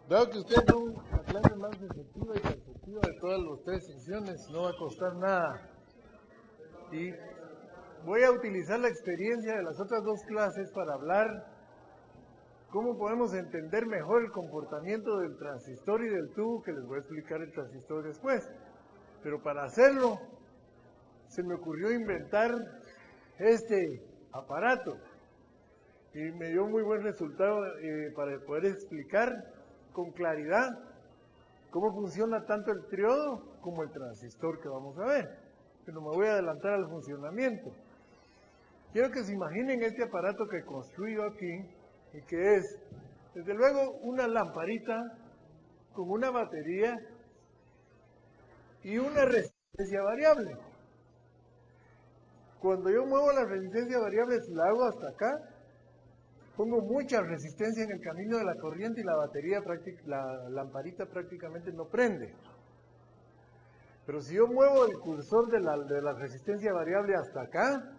Dado que ustedes son la clase más efectiva y perceptiva de todas las tres secciones, no va a costar nada. Y voy a utilizar la experiencia de las otras dos clases para hablar cómo podemos entender mejor el comportamiento del transistor y del tubo, que les voy a explicar el transistor después. Pero para hacerlo, se me ocurrió inventar este aparato. Y me dio muy buen resultado para poder explicar con claridad cómo funciona tanto el triodo como el transistor que vamos a ver. Pero me voy a adelantar al funcionamiento. Quiero que se imaginen este aparato que construyo aquí y que es, desde luego, una lamparita con una batería y una resistencia variable. Cuando yo muevo la resistencia variable, si la hago hasta acá, pongo mucha resistencia en el camino de la corriente y la batería, la lamparita prácticamente no prende. Pero si yo muevo el cursor de la resistencia variable hasta acá,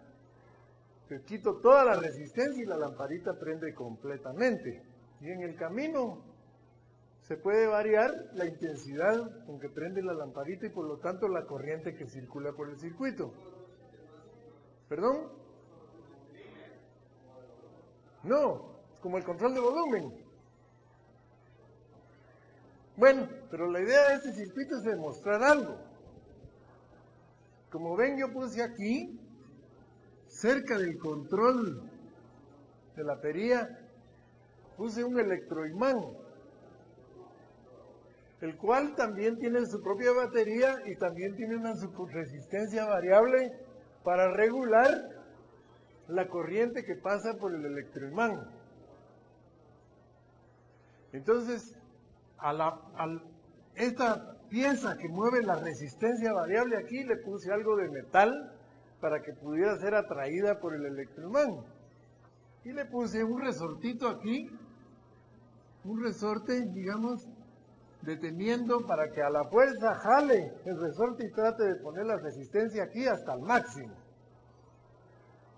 le quito toda la resistencia y la lamparita prende completamente. Y en el camino se puede variar la intensidad con que prende la lamparita y por lo tanto la corriente que circula por el circuito. ¿Perdón? No, como el control de volumen. Bueno, pero la idea de este circuito es demostrar algo. Como ven, yo puse aquí, cerca del control de la perilla, puse un electroimán, el cual también tiene su propia batería y también tiene una resistencia variable para regular la corriente que pasa por el electroimán. Entonces, esta pieza que mueve la resistencia variable aquí, le puse algo de metal para que pudiera ser atraída por el electroimán. Y le puse un resortito aquí, un resorte, digamos, deteniendo para que a la fuerza jale el resorte y trate de poner la resistencia aquí hasta el máximo.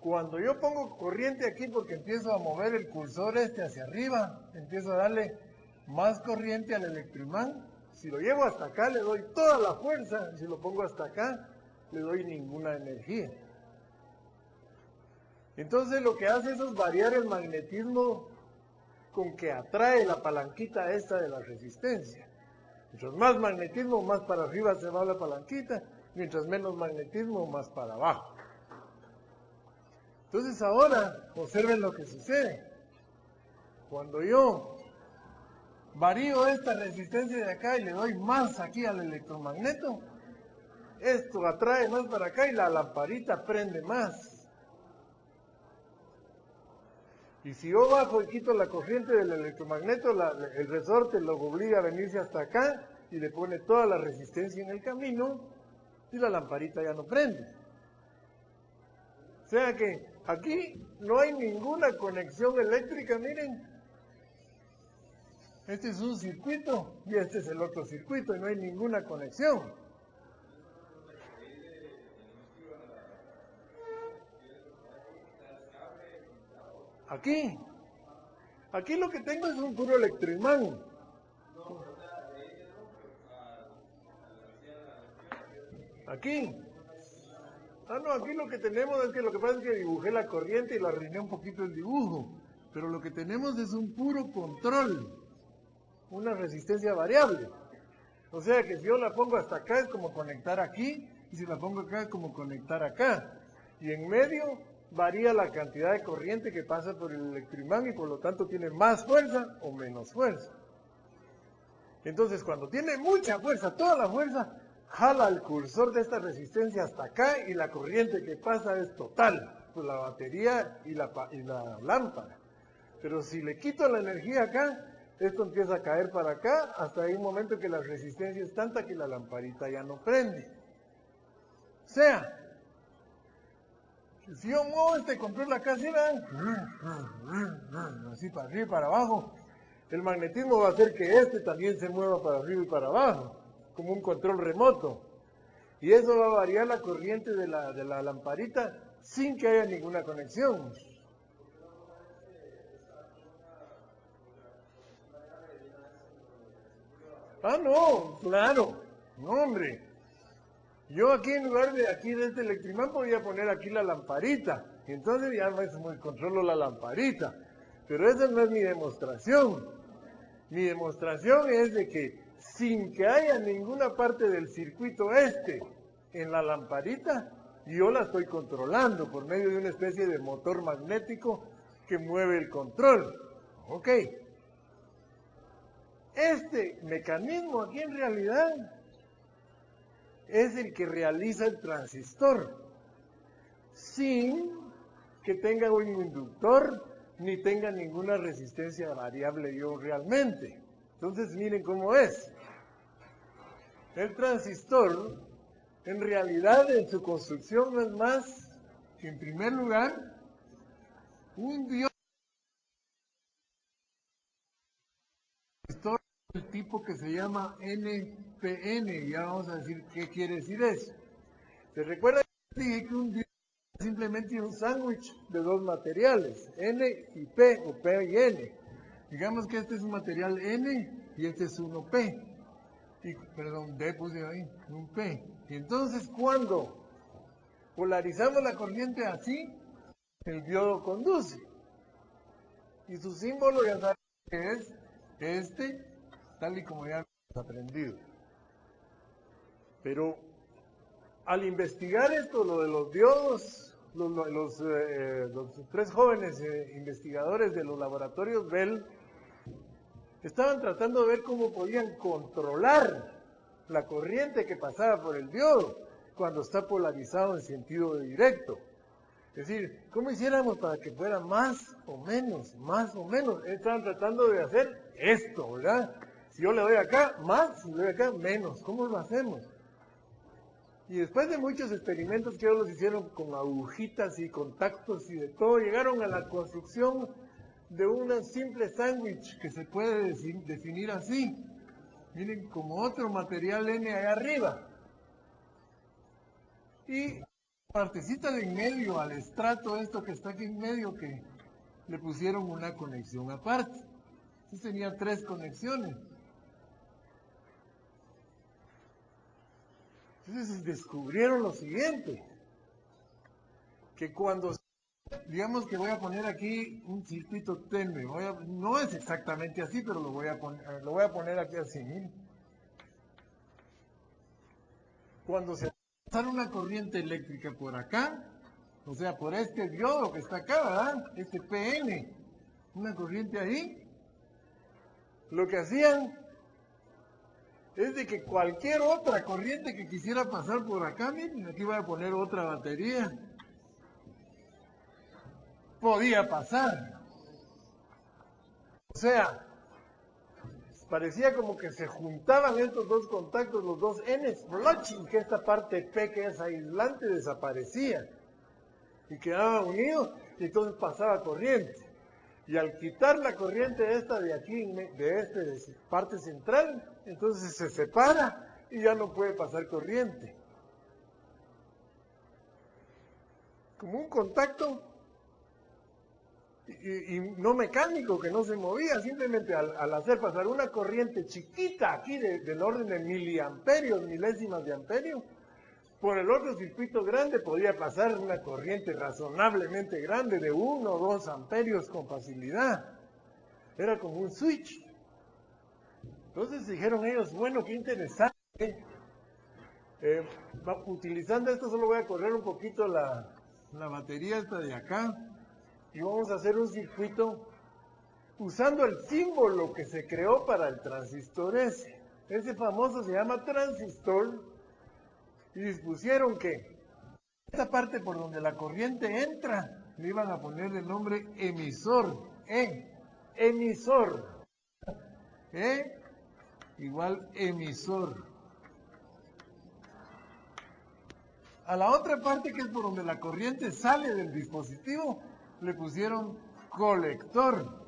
Cuando yo pongo corriente aquí porque empiezo a mover el cursor hacia arriba, empiezo a darle más corriente al electroimán. Si lo llevo hasta acá le doy toda la fuerza, y si lo pongo hasta acá le doy ninguna energía. Entonces lo que hace eso es variar el magnetismo con que atrae la palanquita esta de la resistencia. Mientras más magnetismo, más para arriba se va la palanquita, mientras menos magnetismo, más para abajo. Entonces ahora, observen lo que sucede. Cuando yo varío esta resistencia de acá y le doy más aquí al electromagneto, esto atrae más para acá y la lamparita prende más. Y si yo bajo y quito la corriente del electromagneto, el resorte lo obliga a venirse hasta acá y le pone toda la resistencia en el camino y la lamparita ya no prende. O sea que aquí no hay ninguna conexión eléctrica, miren. Este es un circuito y este es el otro circuito y no hay ninguna conexión. Aquí lo que tengo es un puro electroimán. Aquí lo que tenemos es que lo que pasa es que dibujé la corriente y la arruiné un poquito el dibujo. Pero lo que tenemos es un puro control, una resistencia variable. O sea que si yo la pongo hasta acá es como conectar aquí, y si la pongo acá es como conectar acá. Y en medio varía la cantidad de corriente que pasa por el electroimán y por lo tanto tiene más fuerza o menos fuerza. Entonces cuando tiene mucha fuerza, toda la fuerza, jala el cursor de esta resistencia hasta acá y la corriente que pasa es total, por la batería y la lámpara. Pero si le quito la energía acá, esto empieza a caer para acá, hasta hay un momento que la resistencia es tanta que la lamparita ya no prende. O sea, si yo muevo este control acá, así, así para arriba y para abajo, el magnetismo va a hacer que este también se mueva para arriba y para abajo, como un control remoto. Y eso va a variar la corriente de la lamparita sin que haya ninguna conexión. Ah, no, claro. No, hombre. Yo aquí en lugar de aquí de este electrimán podía poner aquí la lamparita. Y entonces ya controlo la lamparita. Pero esa no es mi demostración. Mi demostración es de que sin que haya ninguna parte del circuito en la lamparita, yo la estoy controlando por medio de una especie de motor magnético que mueve el control. Ok. Este mecanismo aquí en realidad es el que realiza el transistor, sin que tenga un inductor ni tenga ninguna resistencia variable yo realmente. Entonces miren cómo es. El transistor, en realidad en su construcción no es más que en primer lugar un diodo del tipo que se llama NPN. Ya vamos a decir qué quiere decir eso. ¿Se recuerda que dije que un diodo es simplemente un sándwich de dos materiales, N y P, o P y N? Digamos que este es un material N y este es uno P. Perdón, D puse ahí, un P. Y entonces cuando polarizamos la corriente así, el diodo conduce. Y su símbolo ya saben que es este, tal y como ya hemos aprendido. Pero al investigar esto, lo de los diodos, los tres jóvenes investigadores de los laboratorios Bell estaban tratando de ver cómo podían controlar la corriente que pasaba por el diodo cuando está polarizado en sentido directo. Es decir, ¿cómo hiciéramos para que fuera más o menos, más o menos? Estaban tratando de hacer esto, ¿verdad? Si yo le doy acá, más, si le doy acá, menos. ¿Cómo lo hacemos? Y después de muchos experimentos que ellos los hicieron con agujitas y contactos y de todo, llegaron a la construcción de un simple sándwich que se puede definir así. Miren, como otro material N allá arriba. Y partecita de en medio, al estrato esto que está aquí en medio, que le pusieron una conexión aparte. Entonces tenía tres conexiones. Entonces descubrieron lo siguiente, que cuando, digamos que voy a poner aquí un circuito tenue, no es exactamente así, pero lo voy a poner aquí así, miren. Cuando se pasa una corriente eléctrica por acá, o sea, por este diodo que está acá, ¿verdad? Este PN, una corriente ahí, lo que hacían es de que cualquier otra corriente que quisiera pasar por acá, miren, aquí voy a poner otra batería, podía pasar. O sea, parecía como que se juntaban estos dos contactos, los dos N's, y que esta parte P que es aislante desaparecía y quedaba unido y entonces pasaba corriente. Y al quitar la corriente esta de aquí, de parte central, entonces se separa y ya no puede pasar corriente. Como un contacto y no mecánico, que no se movía, simplemente al hacer pasar una corriente chiquita aquí del orden de miliamperios, milésimas de amperio, por el otro circuito grande podía pasar una corriente razonablemente grande de 1 o 2 amperios con facilidad. Era como un switch. Entonces dijeron ellos, bueno, qué interesante. Utilizando esto solo voy a correr un poquito la batería esta de acá y vamos a hacer un circuito usando el símbolo que se creó para el transistor ese. Ese famoso se llama transistor y dispusieron que esta parte por donde la corriente entra le iban a poner el nombre emisor. Emisor. Igual emisor. A la otra parte, que es por donde la corriente sale del dispositivo, le pusieron colector.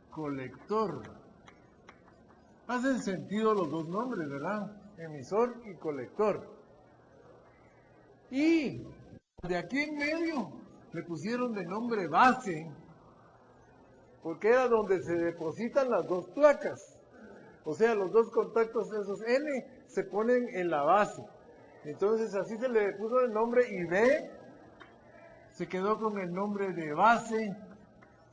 Colector. Hacen sentido los dos nombres, ¿verdad? Emisor y colector. Y de aquí en medio le pusieron de nombre base, porque era donde se depositan las dos placas. O sea, los dos contactos, esos N, se ponen en la base. Entonces así se le puso el nombre y B se quedó con el nombre de base,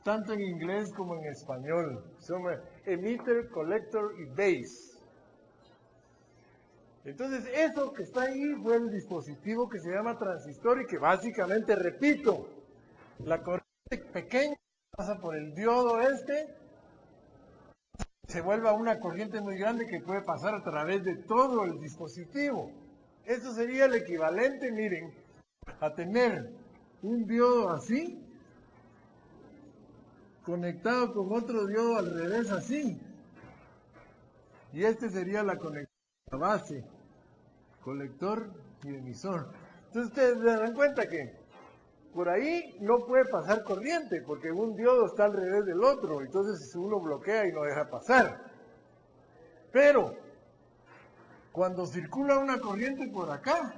tanto en inglés como en español. Son emitter, collector y base. Entonces eso que está ahí fue el dispositivo que se llama transistor y que básicamente, repito, la corriente pequeña pasa por el diodo se vuelve a una corriente muy grande que puede pasar a través de todo el dispositivo. Eso sería el equivalente, miren, a tener un diodo así, conectado con otro diodo al revés así. Y este sería la conexión a base, colector y emisor. Entonces ustedes se dan cuenta que por ahí no puede pasar corriente, porque un diodo está al revés del otro, entonces uno bloquea y no deja pasar. Pero cuando circula una corriente por acá,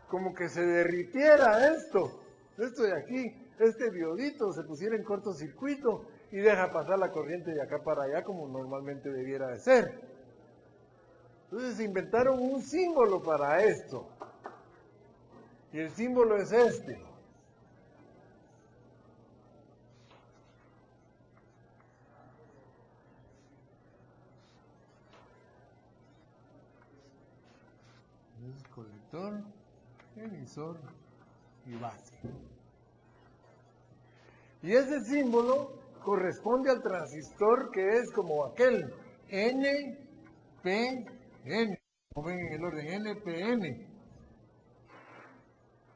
como que se derritiera esto de aquí, este diodito se pusiera en cortocircuito y deja pasar la corriente de acá para allá como normalmente debiera de ser. Entonces inventaron un símbolo para esto. Y el símbolo es este. Es colector, emisor y base. Y ese símbolo corresponde al transistor que es como aquel NPN, como ven en el orden NPN.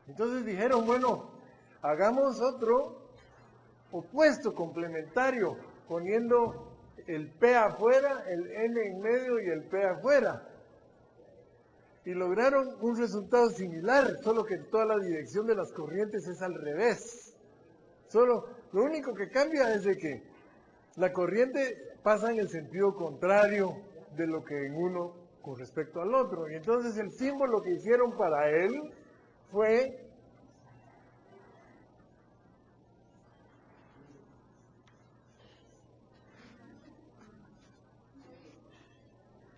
Entonces dijeron, bueno, hagamos otro opuesto, complementario, poniendo el P afuera, el N en medio y el P afuera. Y lograron un resultado similar, solo que toda la dirección de las corrientes es al revés. Solo lo único que cambia es de que la corriente pasa en el sentido contrario de lo que en uno con respecto al otro. Y entonces el símbolo que hicieron para él fue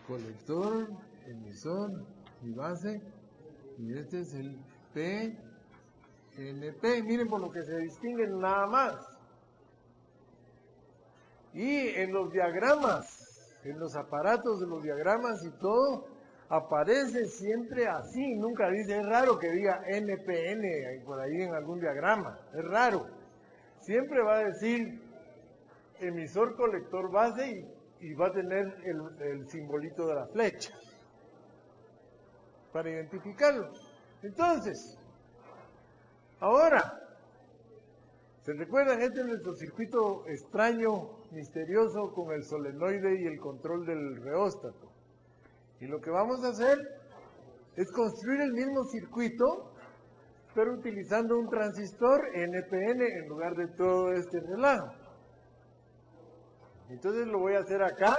colector, emisor y base. Y este es el PNP. Miren por lo que se distinguen nada más. Y en los diagramas, en los aparatos de los diagramas y todo, aparece siempre así. Nunca dice, es raro que diga NPN por ahí en algún diagrama. Es raro. Siempre va a decir emisor, colector, base y va a tener el simbolito de la flecha para identificarlo. Entonces, ahora, ¿se recuerdan? Este es nuestro circuito extraño, misterioso, con el solenoide y el control del reóstato. Y lo que vamos a hacer es construir el mismo circuito, pero utilizando un transistor NPN en lugar de todo este relajo. Entonces lo voy a hacer acá,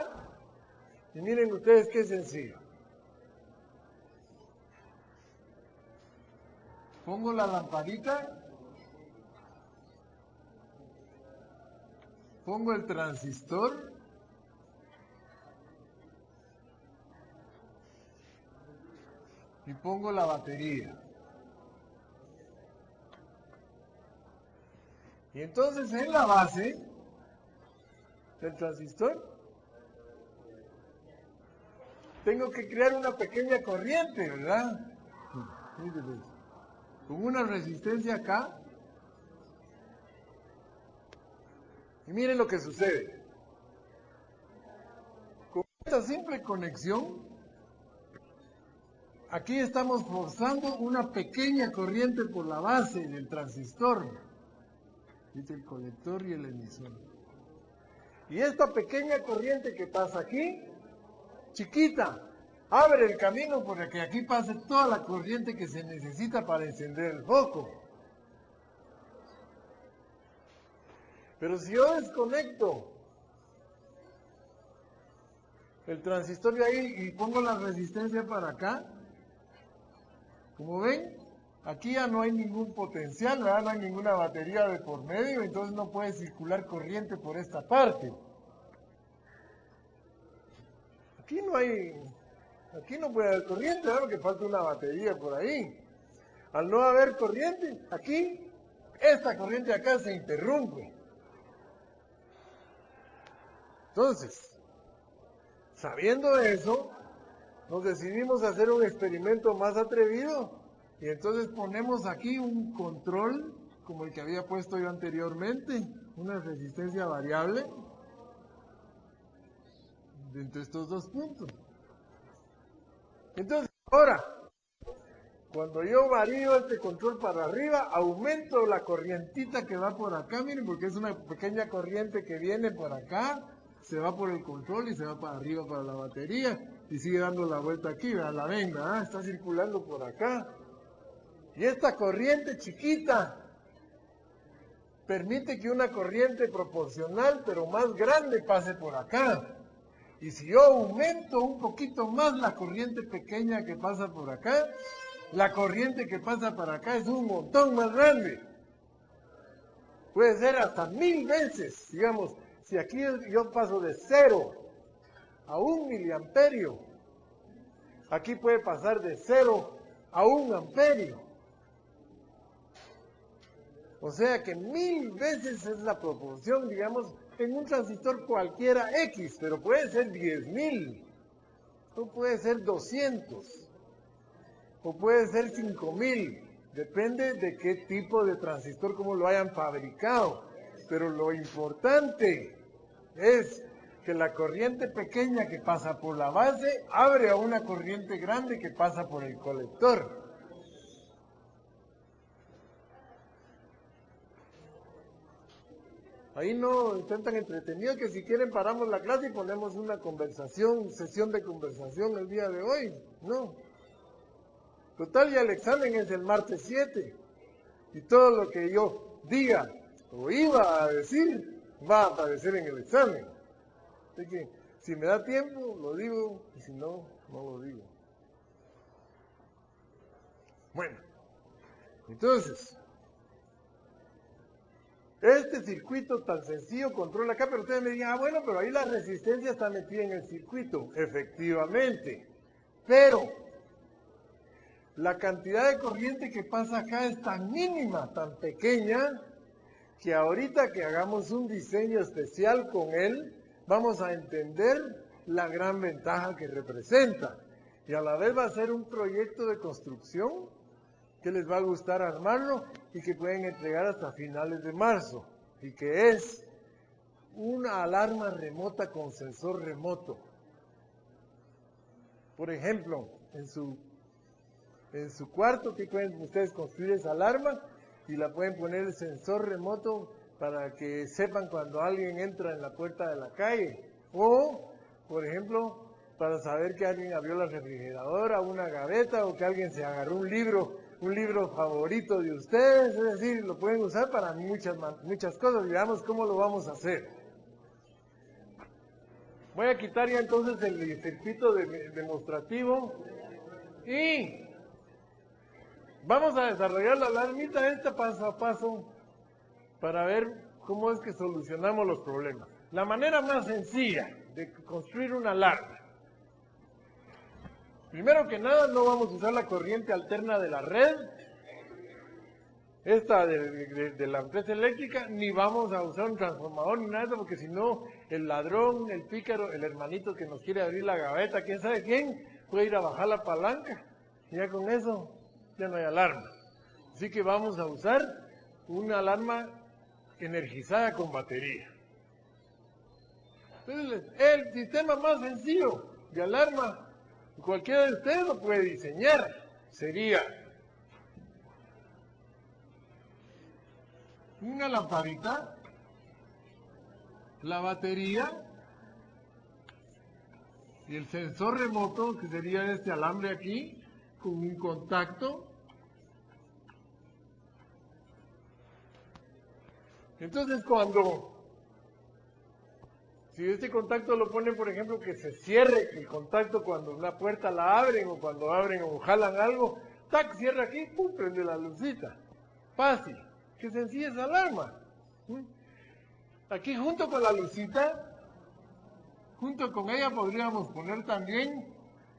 y miren ustedes qué sencillo. Pongo la lamparita, pongo el transistor, y pongo la batería. Y entonces en la base del transistor tengo que crear una pequeña corriente, ¿verdad? Con una resistencia acá. Y miren lo que sucede. Con esta simple conexión, aquí estamos forzando una pequeña corriente por la base del transistor. ¿Viste? El colector y el emisor. Y esta pequeña corriente que pasa aquí, chiquita, abre el camino para que aquí pase toda la corriente que se necesita para encender el foco. Pero si yo desconecto el transistor de ahí y pongo la resistencia para acá, como ven, aquí ya no hay ningún potencial, ¿verdad? No hay ninguna batería de por medio, entonces no puede circular corriente por esta parte. aquí no puede haber corriente, claro que falta una batería por ahí. Al no haber corriente, aquí, esta corriente acá se interrumpe. Entonces, sabiendo eso, nos decidimos a hacer un experimento más atrevido y entonces ponemos aquí un control como el que había puesto yo anteriormente, una resistencia variable entre estos dos puntos. Entonces, ahora, cuando yo varío este control para arriba, aumento la corrientita que va por acá, miren, porque es una pequeña corriente que viene por acá, se va por el control y se va para arriba para la batería y sigue dando la vuelta aquí, la ven, está circulando por acá. Y esta corriente chiquita permite que una corriente proporcional pero más grande pase por acá. Y si yo aumento un poquito más la corriente pequeña que pasa por acá, la corriente que pasa para acá es un montón más grande. Puede ser hasta 1000 veces. Digamos, si aquí yo paso de 0 a 1 miliamperio, aquí puede pasar de 0 a 1 amperio. O sea que 1000 veces es la proporción, digamos, en un transistor cualquiera X, pero puede ser 10.000, o puede ser 200, o puede ser 5.000, depende de qué tipo de transistor, cómo lo hayan fabricado. Pero lo importante es que la corriente pequeña que pasa por la base abre a una corriente grande que pasa por el colector. Ahí no están tan entretenidos que si quieren paramos la clase y ponemos una conversación, sesión de conversación el día de hoy. No. Total, ya el examen es el martes 7. Y todo lo que yo diga o iba a decir va a aparecer en el examen. Así que si me da tiempo, lo digo, y si no, no lo digo. Bueno, entonces, este circuito tan sencillo controla acá, pero ustedes me digan, bueno, pero ahí la resistencia está metida en el circuito. Efectivamente, pero la cantidad de corriente que pasa acá es tan mínima, tan pequeña, que ahorita que hagamos un diseño especial con él, vamos a entender la gran ventaja que representa. Y a la vez va a ser un proyecto de construcción que les va a gustar armarlo y que pueden entregar hasta finales de marzo. Y que es una alarma remota con sensor remoto. Por ejemplo, en su cuarto que pueden ustedes construir esa alarma y la pueden poner el sensor remoto para que sepan cuando alguien entra en la puerta de la calle. O, por ejemplo, para saber que alguien abrió la refrigeradora, una gaveta, o que alguien se agarró un libro favorito de ustedes. Es decir, lo pueden usar para muchas cosas. Y veamos cómo lo vamos a hacer. Voy a quitar ya entonces el circuito demostrativo y vamos a desarrollar la alarmita esta paso a paso para ver cómo es que solucionamos los problemas. La manera más sencilla de construir una alarma. Primero que nada, no vamos a usar la corriente alterna de la red, esta de la empresa eléctrica, ni vamos a usar un transformador ni nada, porque si no, el ladrón, el pícaro, el hermanito que nos quiere abrir la gaveta, quién sabe quién, puede ir a bajar la palanca. Y ya con eso, ya no hay alarma. Así que vamos a usar una alarma energizada con batería. Entonces, el sistema más sencillo de alarma, cualquiera de ustedes lo puede diseñar, sería una lamparita, la batería y el sensor remoto, que sería este alambre aquí, con un contacto. Entonces si este contacto lo ponen, por ejemplo, que se cierre el contacto cuando una puerta la abren o cuando abren o jalan algo, ¡tac! Cierra aquí, ¡pum! Prende la lucita. Fácil. Qué sencilla esa alarma. Aquí junto con la lucita junto con ella podríamos poner también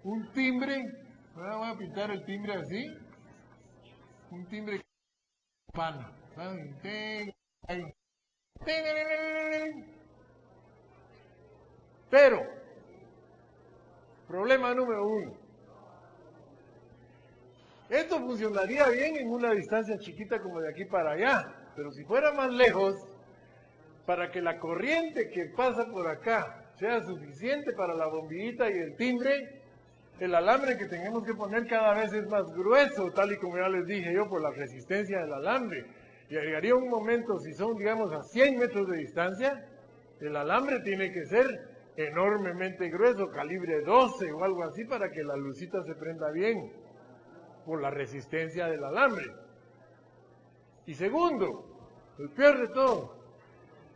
un timbre. Ahora voy a pintar el timbre así. Un timbre campana. Pero, problema número 1. Esto funcionaría bien en una distancia chiquita como de aquí para allá. Pero si fuera más lejos, para que la corriente que pasa por acá sea suficiente para la bombillita y el timbre, el alambre que tenemos que poner cada vez es más grueso, tal y como ya les dije yo, por la resistencia del alambre. Y llegaría un momento, si son, digamos, a 100 metros de distancia, el alambre tiene que ser enormemente grueso, calibre 12 o algo así, para que la lucita se prenda bien, por la resistencia del alambre. Y segundo, el peor de todo,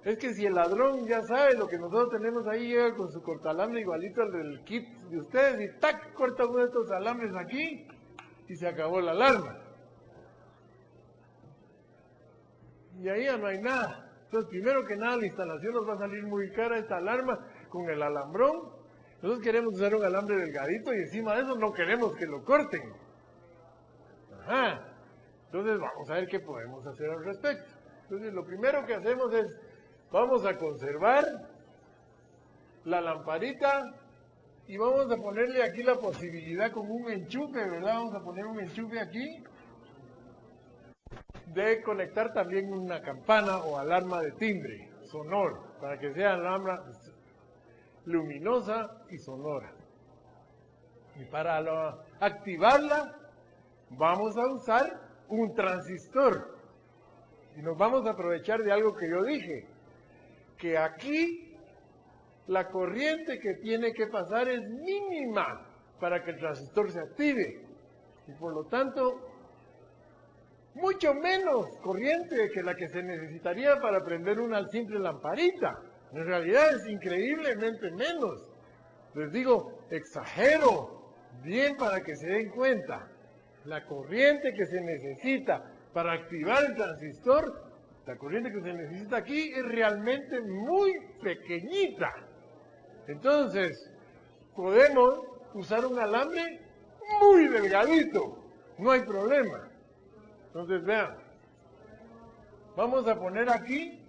es que si el ladrón ya sabe lo que nosotros tenemos ahí, llega con su cortalambre igualito al del kit de ustedes y ¡tac! Corta uno de estos alambres aquí y se acabó la alarma. Y ahí ya no hay nada. Entonces, primero que nada, la instalación nos va a salir muy cara esta alarma con el alambrón. Nosotros queremos usar un alambre delgadito y encima de eso no queremos que lo corten. Ajá. Entonces, vamos a ver qué podemos hacer al respecto. Entonces, lo primero que hacemos es, vamos a conservar la lamparita y vamos a ponerle aquí la posibilidad con un enchufe, ¿verdad? Vamos a poner un enchufe aquí de conectar también una campana o alarma de timbre sonoro, para que sea alarma luminosa y sonora. Y para activarla vamos a usar un transistor. Y nos vamos a aprovechar de algo que yo dije, que aquí la corriente que tiene que pasar es mínima para que el transistor se active. Y por lo tanto, mucho menos corriente que la que se necesitaría para prender una simple lamparita. En realidad es increíblemente menos. Les digo, exagero, bien para que se den cuenta. La corriente que se necesita para activar el transistor, la corriente que se necesita aquí es realmente muy pequeñita. Entonces, podemos usar un alambre muy delgadito, no hay problema. Entonces, vean, vamos a poner aquí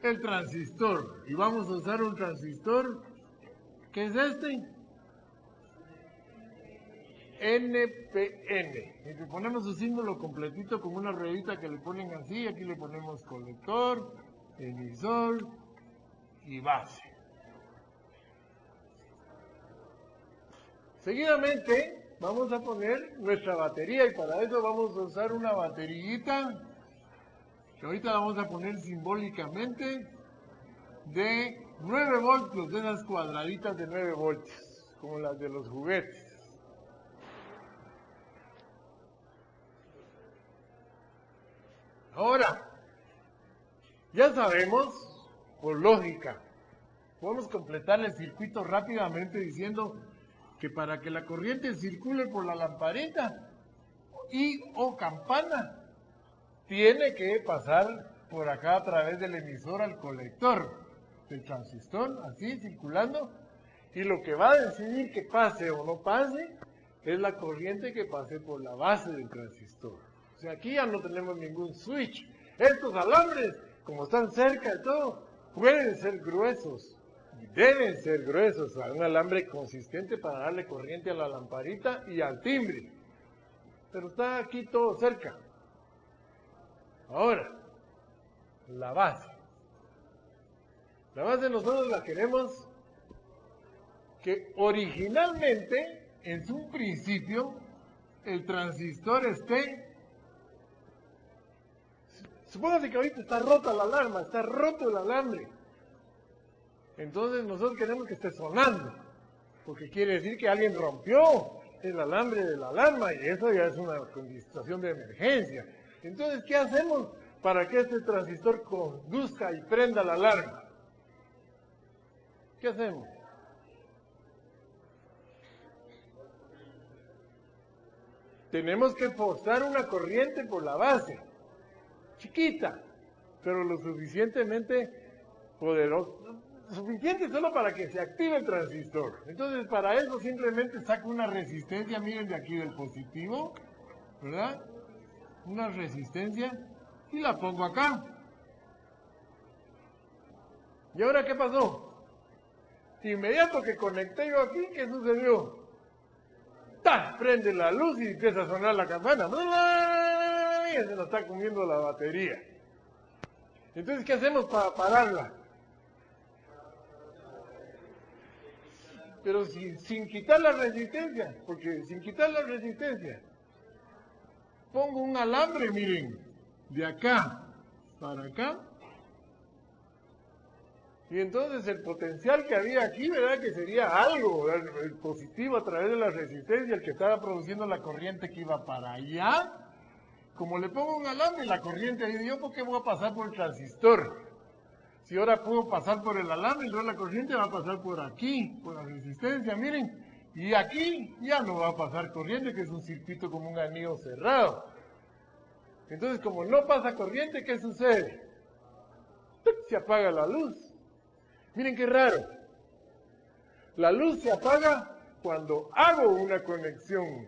el transistor y vamos a usar un transistor, ¿qué es este? NPN. Y le ponemos su símbolo completito con una ruedita que le ponen así. Aquí le ponemos colector, emisor y base. Seguidamente vamos a poner nuestra batería y para eso vamos a usar una baterillita que ahorita vamos a poner simbólicamente de 9 voltios, de esas cuadraditas de 9 voltios, como las de los juguetes. Ahora, ya sabemos, por lógica, podemos completar el circuito rápidamente diciendo que para que la corriente circule por la lamparita y o campana, tiene que pasar por acá a través del emisor al colector del transistor, así circulando, y lo que va a decidir que pase o no pase es la corriente que pase por la base del transistor. O sea, aquí ya no tenemos ningún switch. Estos alambres, como están cerca de todo, pueden ser gruesos, y deben ser gruesos, un alambre consistente para darle corriente a la lamparita y al timbre. Pero está aquí todo cerca. Ahora, la base. La base nosotros la queremos que originalmente, en su principio, el transistor esté... Supóngase que ahorita está rota la alarma, está roto el alambre. Entonces nosotros queremos que esté sonando, porque quiere decir que alguien rompió el alambre de la alarma y eso ya es una situación de emergencia. Entonces, ¿qué hacemos para que este transistor conduzca y prenda la alarma? ¿Qué hacemos? Tenemos que forzar una corriente por la base, chiquita, pero lo suficientemente poderosa, suficiente solo para que se active el transistor. Entonces, para eso simplemente saco una resistencia, miren de aquí del positivo, ¿verdad? Una resistencia y la pongo acá. ¿Y ahora qué pasó? De inmediato que conecté yo aquí, ¿qué sucedió? ¡Tá! Prende la luz y empieza a sonar la campana. Y se nos está comiendo la batería. Entonces, ¿qué hacemos para pararla? Pero sin quitar la resistencia, porque sin quitar la resistencia, pongo un alambre, miren, de acá para acá. Y entonces el potencial que había aquí, ¿verdad? Que sería algo, ¿verdad? El positivo a través de la resistencia, el que estaba produciendo la corriente que iba para allá. Como le pongo un alambre, la corriente, digo yo, ¿por qué voy a pasar por el transistor? Si ahora puedo pasar por el alambre, entonces la corriente va a pasar por aquí, por la resistencia, miren. Y aquí ya no va a pasar corriente, que es un circuito como un anillo cerrado. Entonces, como no pasa corriente, ¿qué sucede? Se apaga la luz. Miren qué raro. La luz se apaga cuando hago una conexión.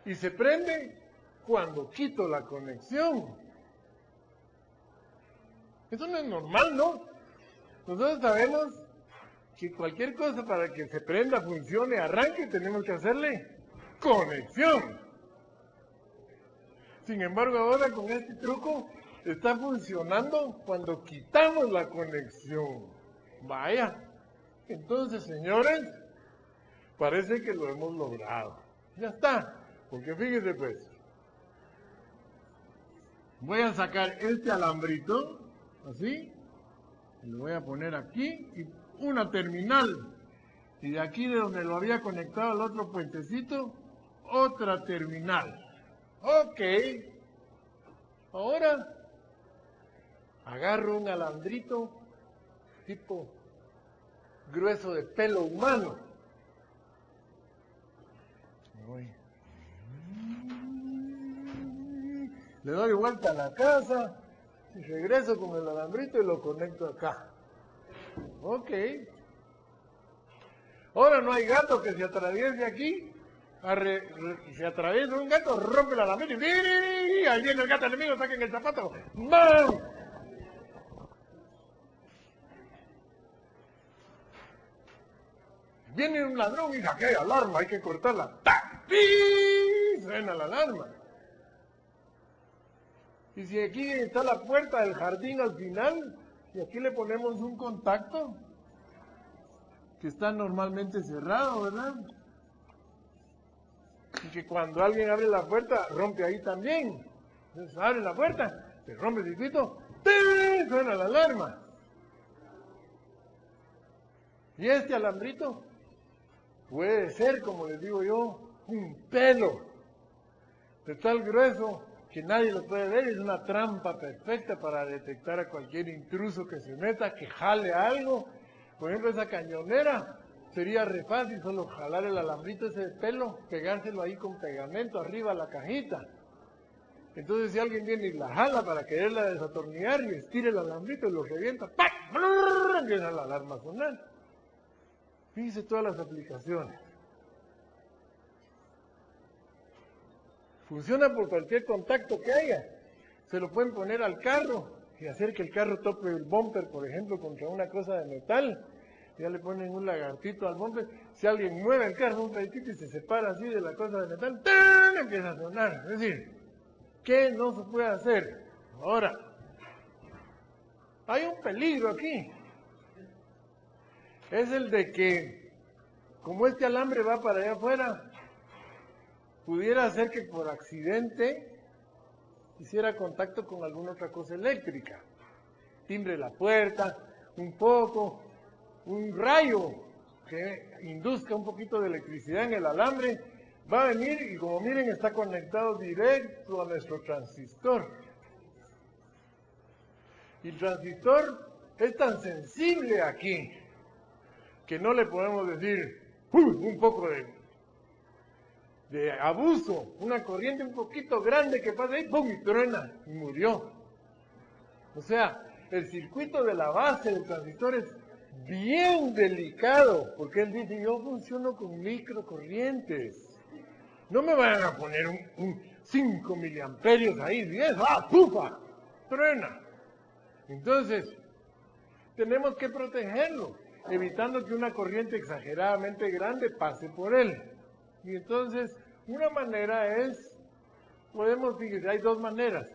Y se prende cuando quito la conexión. Eso no es normal, ¿no? Nosotros sabemos que cualquier cosa para que se prenda, funcione, arranque, tenemos que hacerle conexión. Sin embargo, ahora con este truco está funcionando cuando quitamos la conexión. Vaya. Entonces, señores, parece que lo hemos logrado. Ya está. Porque fíjense pues. Voy a sacar este alambrito, así. Y lo voy a poner aquí. Y una terminal. Y de aquí de donde lo había conectado al otro puentecito, otra terminal. Ok. Ahora agarro un alambrito tipo grueso de pelo humano. Le doy vuelta a la casa y regreso con el alambrito y lo conecto acá. Ok. Ahora no hay gato que se atraviese aquí. Se atraviesa un gato, rompe el alambrito y ahí viene el gato enemigo, saquen el zapato. ¡Bam! Viene un ladrón y saquea alarma, hay que cortarla. ¡Tac! ¡Pi! Suena la alarma. Y si aquí está la puerta del jardín al final, y aquí le ponemos un contacto, que está normalmente cerrado, ¿verdad? Y que cuando alguien abre la puerta, rompe ahí también. Entonces abre la puerta, se rompe el circuito, ¡tii! Suena la alarma. Y este alambrito puede ser, como les digo yo, un pelo de tal grueso que nadie lo puede ver. Es una trampa perfecta para detectar a cualquier intruso que se meta, que jale algo. Por ejemplo, esa cañonera sería re fácil, solo jalar el alambrito ese de pelo, pegárselo ahí con pegamento arriba a la cajita. Entonces si alguien viene y la jala para quererla desatornillar y estira el alambrito y lo revienta, ¡pac! Empieza la alarma a sonar. Fíjense todas las aplicaciones. Funciona por cualquier contacto que haya. Se lo pueden poner al carro y hacer que el carro tope el bumper, por ejemplo, contra una cosa de metal. Ya le ponen un lagartito al bumper. Si alguien mueve el carro un pedacito y se separa así de la cosa de metal, ¡tan! Empieza a sonar. Es decir, ¿qué no se puede hacer? Ahora, hay un peligro aquí. Es el de que, como este alambre va para allá afuera, pudiera ser que por accidente hiciera contacto con alguna otra cosa eléctrica. Timbre la puerta, un foco, un rayo que induzca un poquito de electricidad en el alambre, va a venir y como miren está conectado directo a nuestro transistor. Y el transistor es tan sensible aquí que no le podemos decir un poco de abuso, una corriente un poquito grande que pasa ahí, ¡pum! Y truena, y murió. O sea, el circuito de la base del transistor es bien delicado, porque él dice, yo funciono con microcorrientes. No me vayan a poner un 5 miliamperios ahí, 10, ¡pufa! Truena. Entonces, tenemos que protegerlo, evitando que una corriente exageradamente grande pase por él. Y entonces, una manera es, podemos, fíjense, hay dos maneras.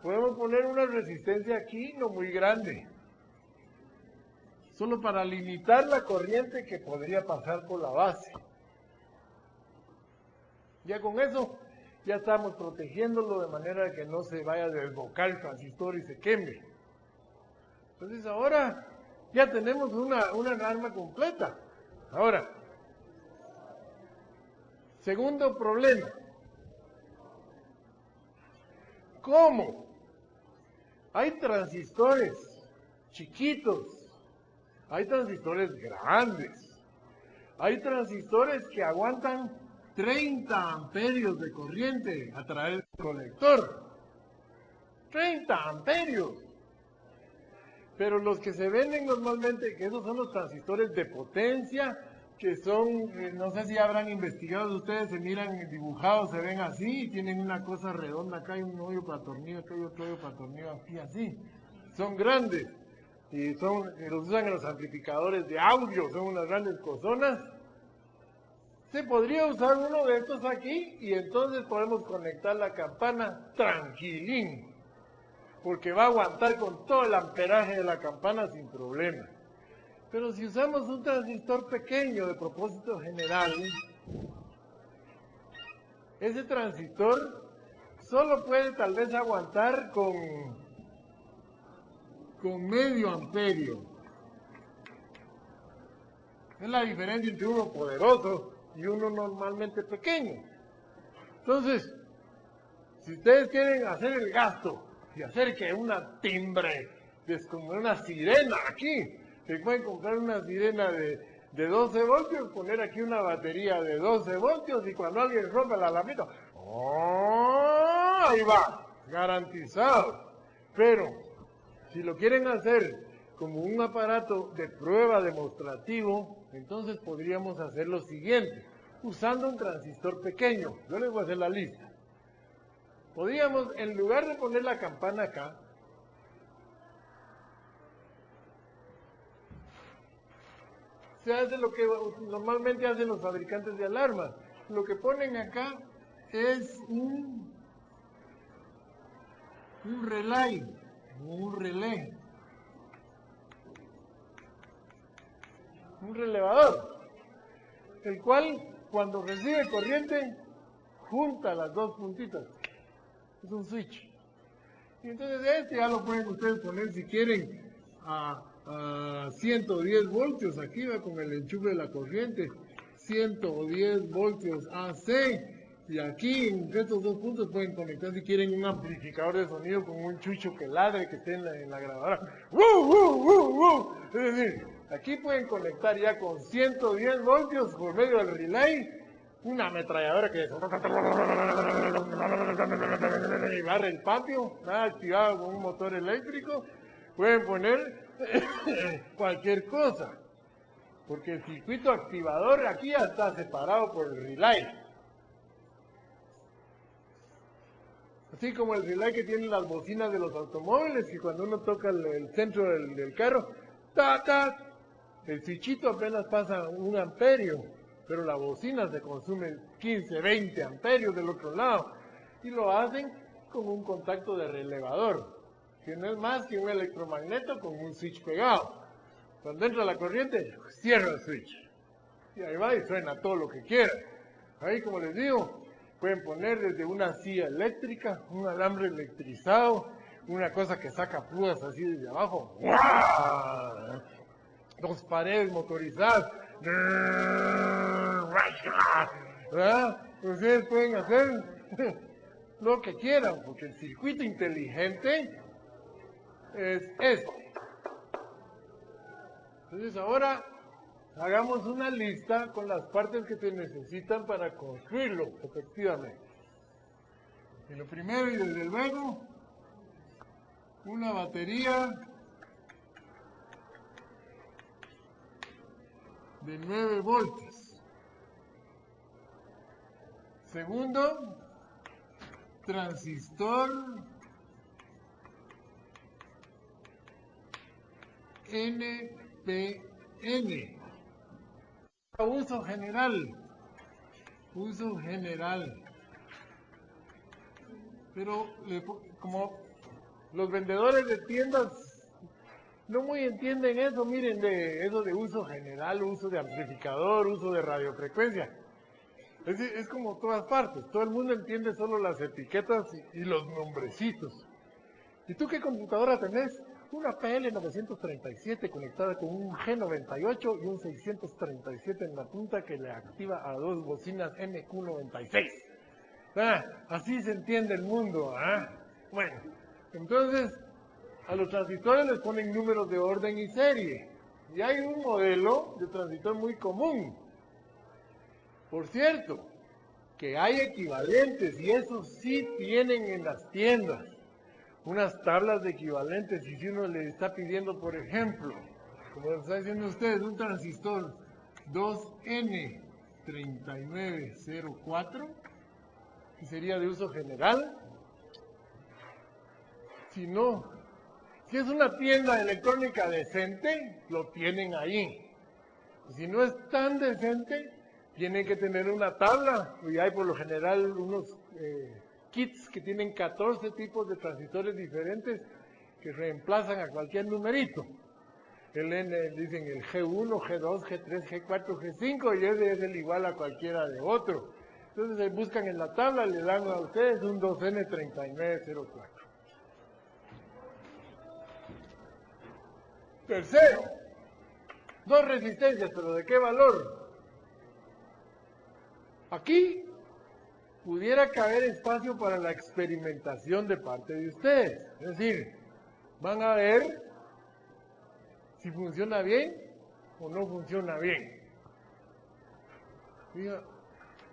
Podemos poner una resistencia aquí, no muy grande, solo para limitar la corriente que podría pasar por la base. Ya con eso, ya estamos protegiéndolo de manera que no se vaya a desbocar el transistor y se queme. Entonces ahora ya tenemos una alarma completa. Ahora, segundo problema. ¿Cómo? Hay transistores chiquitos, hay transistores grandes, hay transistores que aguantan 30 amperios de corriente a través del colector. 30 amperios. Pero los que se venden normalmente, que esos son los transistores de potencia, que son, no sé si habrán investigado ustedes, se miran dibujados, se ven así, y tienen una cosa redonda, acá hay un hoyo para tornillo, acá hay otro hoyo para tornillo, aquí así. Son grandes, y los usan en los amplificadores de audio, son unas grandes cosonas. Se podría usar uno de estos aquí, y entonces podemos conectar la campana tranquilín, porque va a aguantar con todo el amperaje de la campana sin problema. Pero si usamos un transistor pequeño de propósito general, ese transistor solo puede tal vez aguantar con medio amperio. Es la diferencia entre uno poderoso y uno normalmente pequeño. Entonces, si ustedes quieren hacer el gasto y hacer que una timbre, como una sirena aquí, se pueden comprar una sirena de 12 voltios, poner aquí una batería de 12 voltios y cuando alguien rompe la alambrito, ¡oh! Ahí va, garantizado. Pero si lo quieren hacer como un aparato de prueba demostrativo, entonces podríamos hacer lo siguiente, usando un transistor pequeño. Yo les voy a hacer la lista. Podríamos, en lugar de poner la campana acá, se hace lo que normalmente hacen los fabricantes de alarmas. Lo que ponen acá es un relay, un relevador, el cual cuando recibe corriente junta las dos puntitas. Es un switch. Y entonces este ya lo pueden ustedes poner si quieren a 110 voltios, aquí va con el enchufe de la corriente, 110 voltios AC, y aquí en estos dos puntos pueden conectar si quieren un amplificador de sonido con un chucho que ladre que esté en la grabadora. ¡Woo, woo, woo, woo! Es decir, aquí pueden conectar ya con 110 voltios por medio del relay, una ametralladora que barre el patio, nada activado con un motor eléctrico. Pueden poner cualquier cosa, porque el circuito activador aquí ya está separado por el relay. Así como el relay que tienen las bocinas de los automóviles, y cuando uno toca el centro del carro, ¡ta, ta! El switchito apenas pasa 1 amperio, pero la bocina se consume 15, 20 amperios del otro lado. Y lo hacen con un contacto de relevador, que no es más que un electromagneto con un switch pegado. Cuando entra la corriente, cierra el switch. Y ahí va y suena todo lo que quiera. Ahí, como les digo, pueden poner desde una silla eléctrica, un alambre electrizado, una cosa que saca púas así desde abajo. ¡Wow! 2 paredes motorizadas. ¿Verdad? Ustedes pueden hacer lo que quieran, porque el circuito inteligente es esto. Entonces ahora hagamos una lista con las partes que se necesitan para construirlo efectivamente. Y lo primero y desde luego, una batería de 9 voltios. Segundo, transistor NPN. Uso general. Pero como los vendedores de tiendas no muy entienden eso, miren, de eso de uso general, uso de amplificador, uso de radiofrecuencia. Es como todas partes, todo el mundo entiende solo las etiquetas y los nombrecitos. ¿Y tú qué computadora tenés? Una PL937 conectada con un G98 y un 637 en la punta que le activa a 2 bocinas MQ96. Así se entiende el mundo. Bueno, entonces a los transistores les ponen números de orden y serie. Y hay un modelo de transistor muy común. Por cierto, que hay equivalentes y esos sí tienen en las tiendas unas tablas de equivalentes. Y si uno le está pidiendo, por ejemplo, como lo está diciendo ustedes, un transistor 2N3904, que sería de uso general, si es una tienda electrónica decente, lo tienen ahí. Si no es tan decente, tienen que tener una tabla, y hay por lo general unos kits que tienen 14 tipos de transistores diferentes que reemplazan a cualquier numerito. El N, dicen el G1, G2, G3, G4, G5, y ese es el igual a cualquiera de otro. Entonces buscan en la tabla, le dan a ustedes un 2N3904. Tercero, 2 resistencias, pero ¿de qué valor? Aquí pudiera caber espacio para la experimentación de parte de ustedes. Es decir, van a ver si funciona bien o no funciona bien.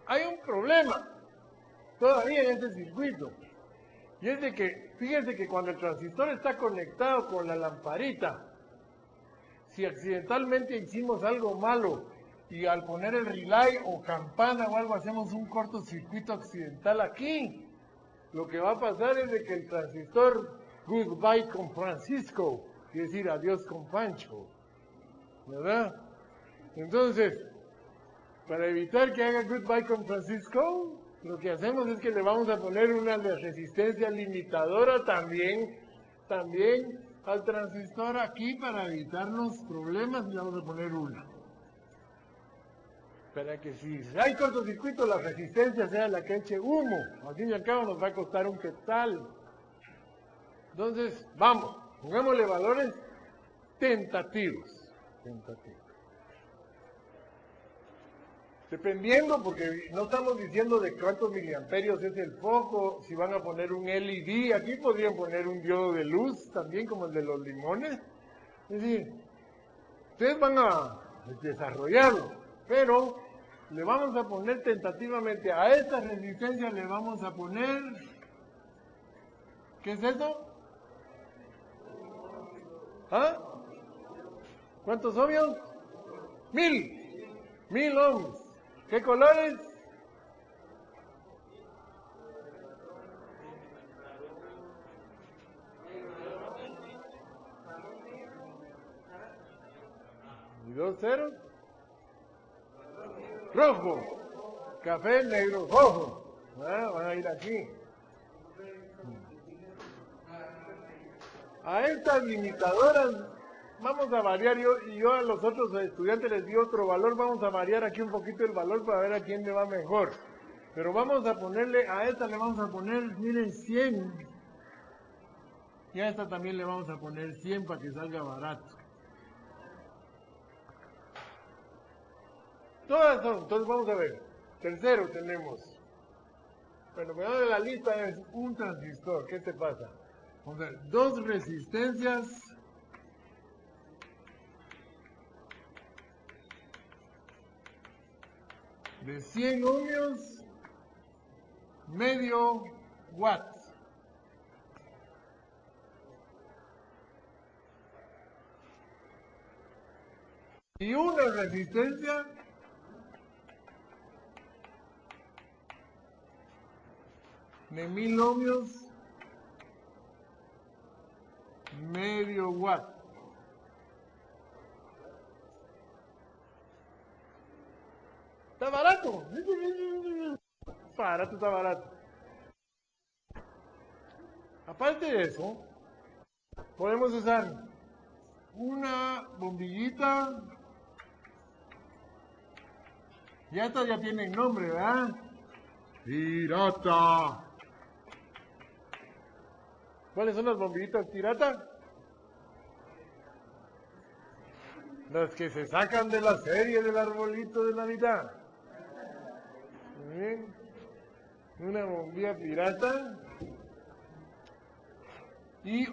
Hay un problema todavía en este circuito. Y es de que, fíjense que cuando el transistor está conectado con la lamparita, si accidentalmente hicimos algo malo y al poner el relay o campana o algo hacemos un cortocircuito accidental aquí, lo que va a pasar es de que el transistor Goodbye con Francisco, quiere decir adiós con Pancho, ¿verdad? Entonces, para evitar que haga Goodbye con Francisco, lo que hacemos es que le vamos a poner una resistencia limitadora también al transistor aquí para evitarnos problemas, y le vamos a poner una. Para que si hay cortocircuito la resistencia sea la que eche humo. Al fin y al cabo nos va a costar un quetzal. Entonces, vamos, pongámosle valores tentativos. Dependiendo, porque no estamos diciendo de cuántos miliamperios es el foco, si van a poner un LED, aquí podrían poner un diodo de luz también como el de los limones. Es decir, ustedes van a desarrollarlo, pero le vamos a poner tentativamente a esta resistencia, le vamos a poner, ¿qué es eso? ¿Cuántos ohmios? 1000 ohms. ¿Qué colores? ¿Y 2 ceros? Rojo. Café, negro, rojo. Van a ir aquí. A estas limitadoras vamos a variar, yo a los otros estudiantes les di otro valor, vamos a variar aquí un poquito el valor para ver a quién le va mejor. Pero vamos a ponerle, a esta le vamos a poner, miren, 100. Y a esta también le vamos a poner 100 para que salga barato. Todas son, entonces vamos a ver. Tercero tenemos, bueno, primero de la lista es un transistor, ¿qué te pasa? Vamos a ver, 2 resistencias de 100 ohmios, medio watt. y una resistencia de 1000 ohmios, medio watt. Está barato. Barato, está barato. Aparte de eso, podemos usar una bombillita. Ya estas ya tienen nombre, ¿verdad? Pirata. ¿Cuáles son las bombillitas pirata? Las que se sacan de la serie del arbolito de Navidad. ¿Sí? Una bombilla pirata. Y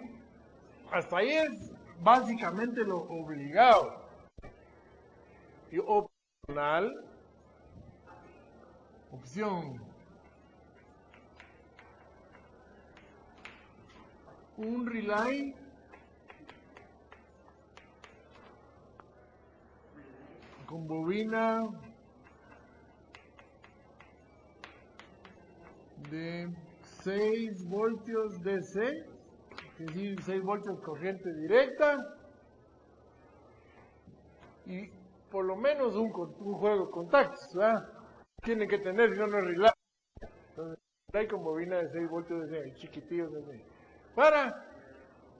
hasta ahí es básicamente lo obligado. Y opcional, opción, un relay con bobina de 6 voltios DC, es decir, 6 voltios corriente directa, y por lo menos un juego de contactos, ¿verdad? Tienen que tener, si no, no es relay. Entonces, relay con bobina de 6 voltios DC, chiquitillos así, para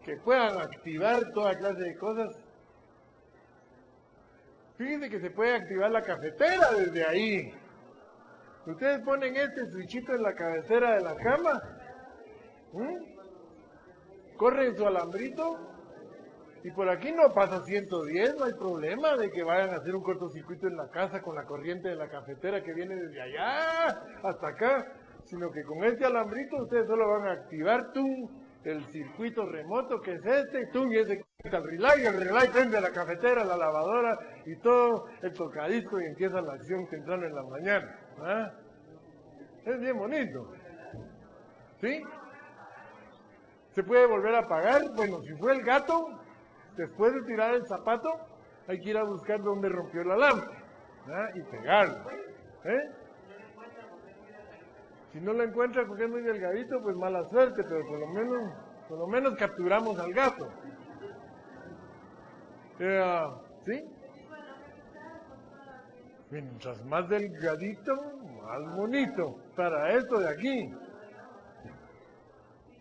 que puedan activar toda clase de cosas. Fíjense que se puede activar la cafetera desde ahí. Ustedes ponen este switchito en la cabecera de la cama, corren su alambrito y por aquí no pasa 110, no hay problema de que vayan a hacer un cortocircuito en la casa con la corriente de la cafetera que viene desde allá hasta acá, sino que con este alambrito ustedes solo van a activar el circuito remoto que es este, y ese el relay prende la cafetera, la lavadora y todo el tocadisco y empieza la acción temprano en la mañana. ¿Ah? Es bien bonito. ¿Sí? Se puede volver a apagar. Bueno, si fue el gato, después de tirar el zapato, hay que ir a buscar dónde rompió la lámpara. ¿Ah? Y pegarlo. Si no lo encuentra porque es muy delgadito, pues mala suerte, pero por lo menos capturamos al gato. ¿Sí? Mientras más delgadito, más bonito. Para esto de aquí.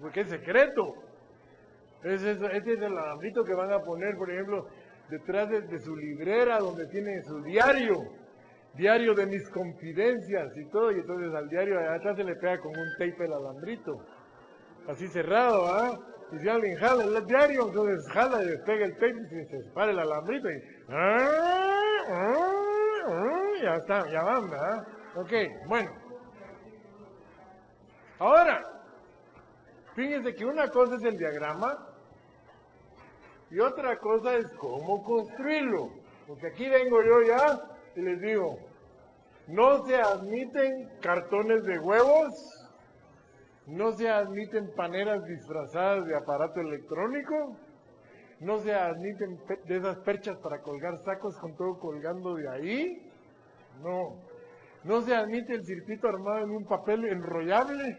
Porque es secreto. Este es el alambrito que van a poner, por ejemplo, detrás de su librera, donde tiene su diario de mis confidencias y todo, y entonces al diario de atrás se le pega con un tape el alambrito. Así cerrado, ¿ah? Y si alguien jala el diario, entonces jala y despega el tape y se separa el alambrito y... ya está, ya van, ¿verdad? Ok, bueno. Ahora, fíjense que una cosa es el diagrama y otra cosa es cómo construirlo. Porque aquí vengo yo ya y les digo, no se admiten cartones de huevos, no se admiten paneras disfrazadas de aparato electrónico, no se admiten de esas perchas para colgar sacos con todo colgando de ahí, no se admite el circuito armado en un papel enrollable.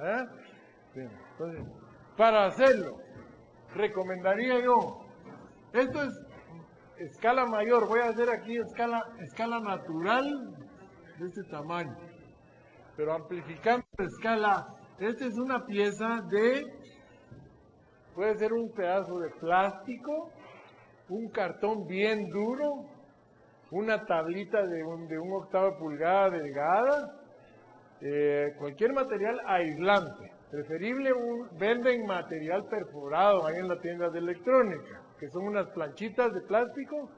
¿Ah? Bien, entonces, para hacerlo, recomendaría yo, esto es escala mayor, voy a hacer aquí escala natural de este tamaño, pero amplificando la escala. Esta es una pieza puede ser un pedazo de plástico, un cartón bien duro, una tablita de un octavo de pulgada delgada, cualquier material aislante. Preferible venden material perforado ahí en la tienda de electrónica, que son unas planchitas de plástico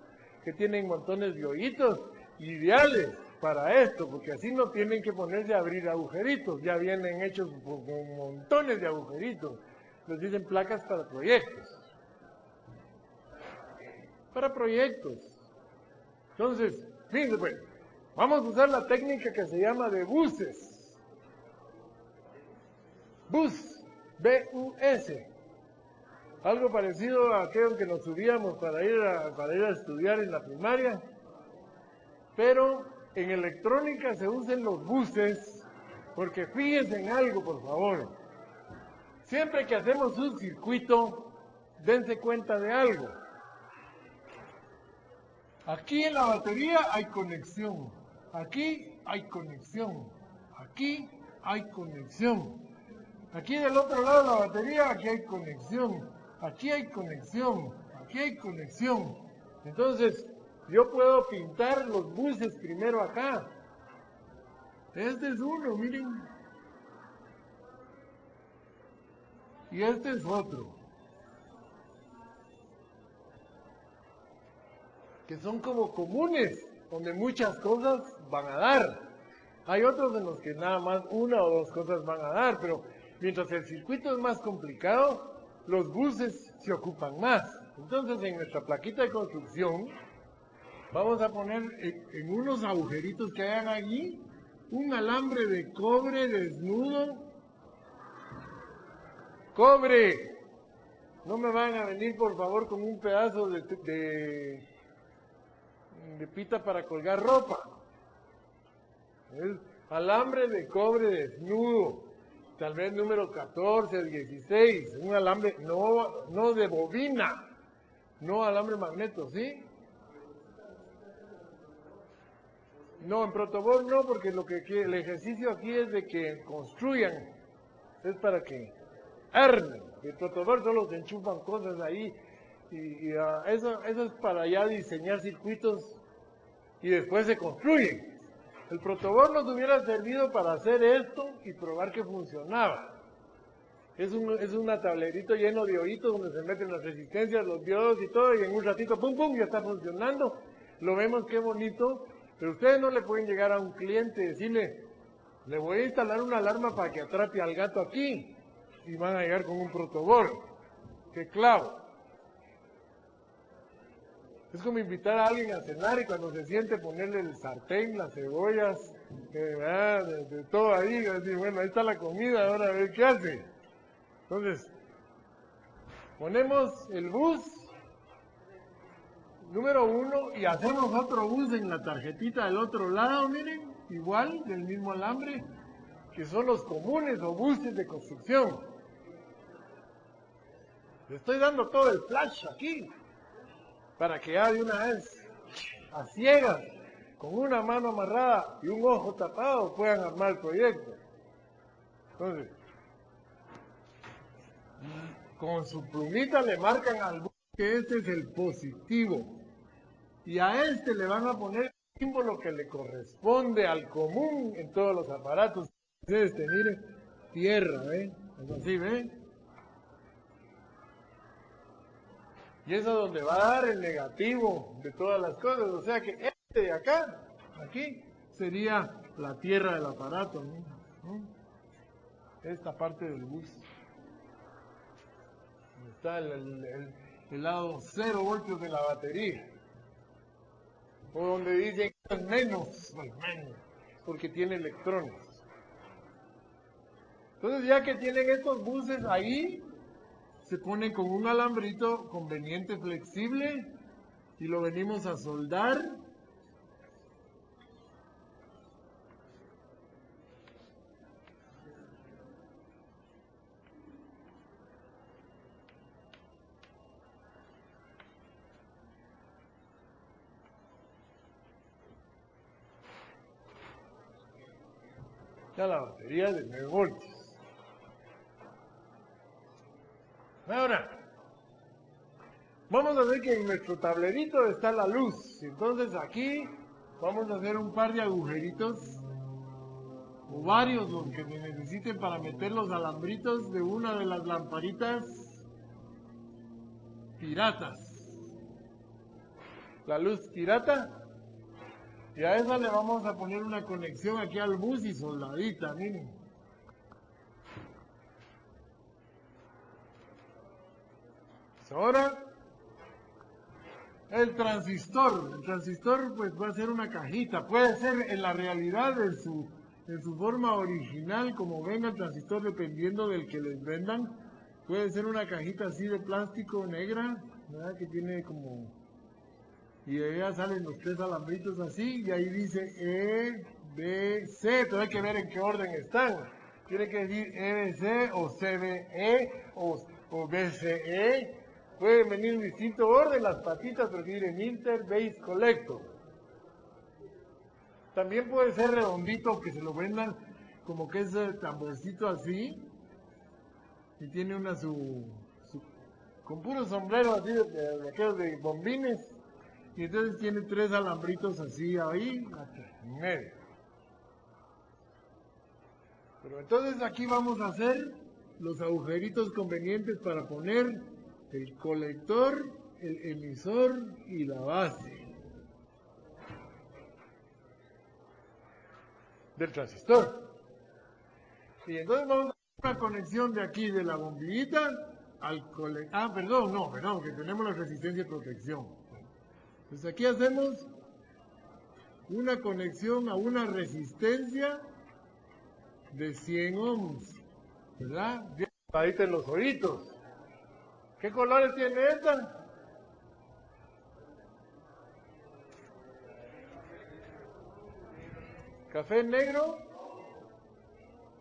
que tienen montones de hoyitos, ideales para esto, porque así no tienen que ponerse a abrir agujeritos, ya vienen hechos con montones de agujeritos. Les dicen placas para proyectos. Para proyectos. Entonces, fíjense pues, vamos a usar la técnica que se llama de buses. Bus, B-U-S. Algo parecido a aquello que nos subíamos para ir a estudiar en la primaria, pero en electrónica se usan los buses, porque fíjense en algo, por favor. Siempre que hacemos un circuito, dense cuenta de algo. Aquí en la batería hay conexión, aquí hay conexión, aquí hay conexión. Aquí del otro lado de la batería, aquí hay conexión, aquí hay conexión, aquí hay conexión. Entonces, yo puedo pintar los buses primero acá. Este es uno, miren. Y este es otro. Que son como comunes, donde muchas cosas van a dar. Hay otros en los que nada más una o dos cosas van a dar, pero mientras el circuito es más complicado, los buses se ocupan más. Entonces, en nuestra plaquita de construcción, vamos a poner en unos agujeritos que hayan allí, un alambre de cobre desnudo. ¡Cobre! No me van a venir, por favor, con un pedazo de pita para colgar ropa. Es alambre de cobre desnudo, tal vez número 14, 16, un alambre no de bobina, no alambre magneto, ¿sí? No, en protobor no, porque el ejercicio aquí es de que construyan, es para que armen. El protobor solo se enchufan cosas ahí, y eso es para ya diseñar circuitos y después se construyen. El protobor nos hubiera servido para hacer esto y probar que funcionaba. Es un tablerito lleno de hoyitos donde se meten las resistencias, los diodos y todo, y en un ratito, pum, pum, ya está funcionando. Lo vemos qué bonito, pero ustedes no le pueden llegar a un cliente y decirle, le voy a instalar una alarma para que atrape al gato aquí, y van a llegar con un protobor. ¡Qué clavo! Es como invitar a alguien a cenar y cuando se siente ponerle el sartén, las cebollas, de todo ahí, y decir, bueno, ahí está la comida, ahora a ver qué hace. Entonces, ponemos el bus número 1 y hacemos otro bus en la tarjetita del otro lado, miren, igual, del mismo alambre, que son los comunes o buses de construcción. Le estoy dando todo el flash aquí, para que ya de una vez, a ciegas, con una mano amarrada y un ojo tapado, puedan armar el proyecto. Entonces, con su plumita le marcan al bus que este es el positivo. Y a este le van a poner el símbolo que le corresponde al común en todos los aparatos. Mire, tierra, ¿eh? Es así, ¿ve? Y eso es donde va a dar el negativo de todas las cosas. O sea que este de acá, aquí, sería la tierra del aparato, ¿no? Esta parte del bus. Está el lado 0 voltios de la batería. O donde dicen menos, porque tiene electrones. Entonces ya que tienen estos buses ahí, se ponen con un alambrito conveniente flexible y lo venimos a soldar. Ya la batería de 9 voltios. Ahora, vamos a ver que en nuestro tablerito está la luz. Entonces aquí vamos a hacer un par de agujeritos, o varios los que se necesiten para meter los alambritos de una de las lamparitas piratas. La luz pirata. Y a esa le vamos a poner una conexión aquí al bus y soldadita, miren. Ahora, el transistor pues va a ser una cajita, puede ser en la realidad en su forma original, como venga el transistor dependiendo del que les vendan, Puede ser una cajita así de plástico negra, ¿verdad? Que tiene como... Y de allá salen los 3 alambritos así, y ahí dice E, B, C, pero hay que ver en qué orden están. Tiene que decir EBC o CBE o BCE. Pueden venir en distinto orden las patitas, pero que tienen Inter Base Collector. También puede ser redondito, que se lo vendan como que es el tamborcito así, y tiene una con puro sombrero así de aquellos de bombines, y entonces tiene 3 alambritos así ahí, en medio. Pero entonces aquí vamos a hacer los agujeritos convenientes para poner el colector, el emisor y la base del transistor. Y entonces vamos a hacer una conexión de aquí de la bombillita al colector. Perdón, que tenemos la resistencia de protección. Entonces aquí hacemos una conexión a una resistencia de 100 ohms, ¿verdad? Bien ahorita en los oídos. ¿Qué colores tiene esta? Café negro,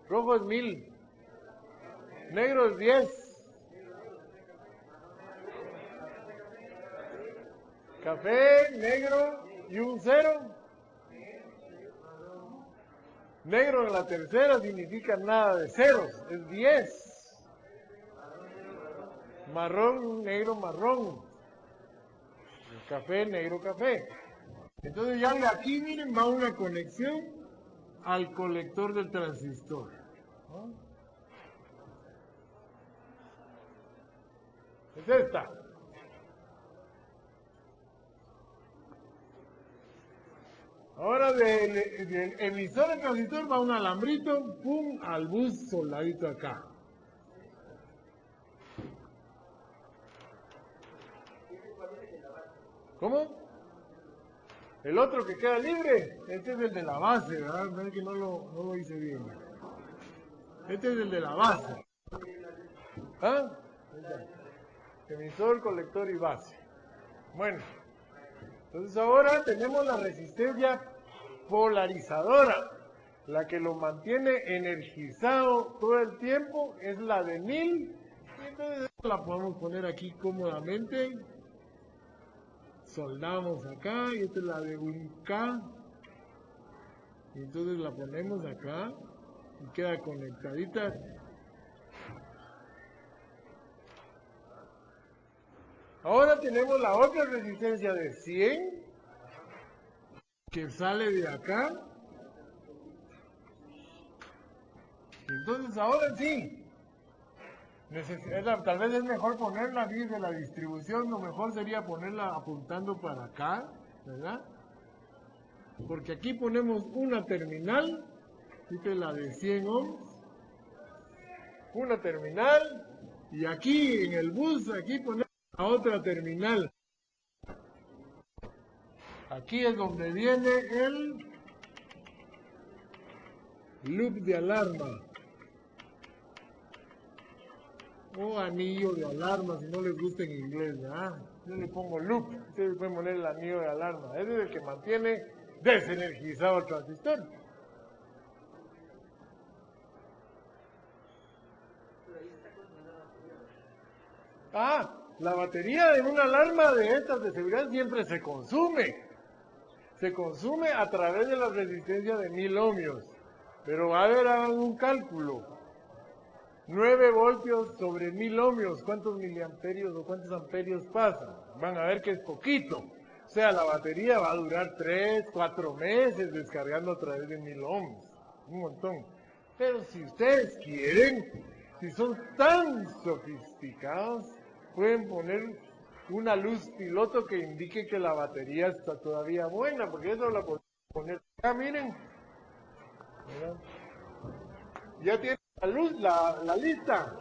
rojo es 1000, negro es 10, café, negro y un 0. Negro en la tercera significa nada de ceros, es 10. Marrón, negro, marrón. Café, negro, café. Entonces ya de aquí, miren, va una conexión al colector del transistor, ¿no? Es esta. Ahora del emisor del transistor va un alambrito, pum, al bus soldadito acá. ¿Cómo? El otro que queda libre, este es el de la base, ¿verdad? Ven que no lo hice bien. Este es el de la base. ¿Ah? Emisor, colector y base. Bueno, entonces ahora tenemos la resistencia polarizadora. La que lo mantiene energizado todo el tiempo es la de 1000. Y entonces la podemos poner aquí cómodamente. Soldamos acá y esta es la de 1K. Y entonces la ponemos acá y queda conectadita. Ahora tenemos la otra resistencia de 100 que sale de acá. Entonces ahora sí, tal vez es mejor ponerla aquí de la distribución, lo mejor sería ponerla apuntando para acá, ¿verdad? Porque aquí ponemos una terminal, esta es la de 100 ohms, una terminal, y aquí en el bus, aquí ponemos la otra terminal. Aquí es donde viene el loop de alarma. O anillo de alarma, si no les gusta en inglés, ¿verdad? Yo le pongo loop, ustedes pueden poner el anillo de alarma. Ese es el que mantiene desenergizado el transistor. La batería de una alarma de estas de seguridad siempre se consume. Se consume a través de la resistencia de 1000 ohmios. Pero va a haber un cálculo. 9 voltios sobre 1000 ohmios. ¿Cuántos miliamperios o cuántos amperios pasan? Van a ver que es poquito. O sea, la batería va a durar 3, 4 meses descargando a través de 1000 ohms. Un montón. Pero si ustedes quieren, si son tan sofisticados, pueden poner una luz piloto que indique que la batería está todavía buena, porque eso la podemos poner acá, miren. ¿Verdad? Ya tiene la luz, la lista.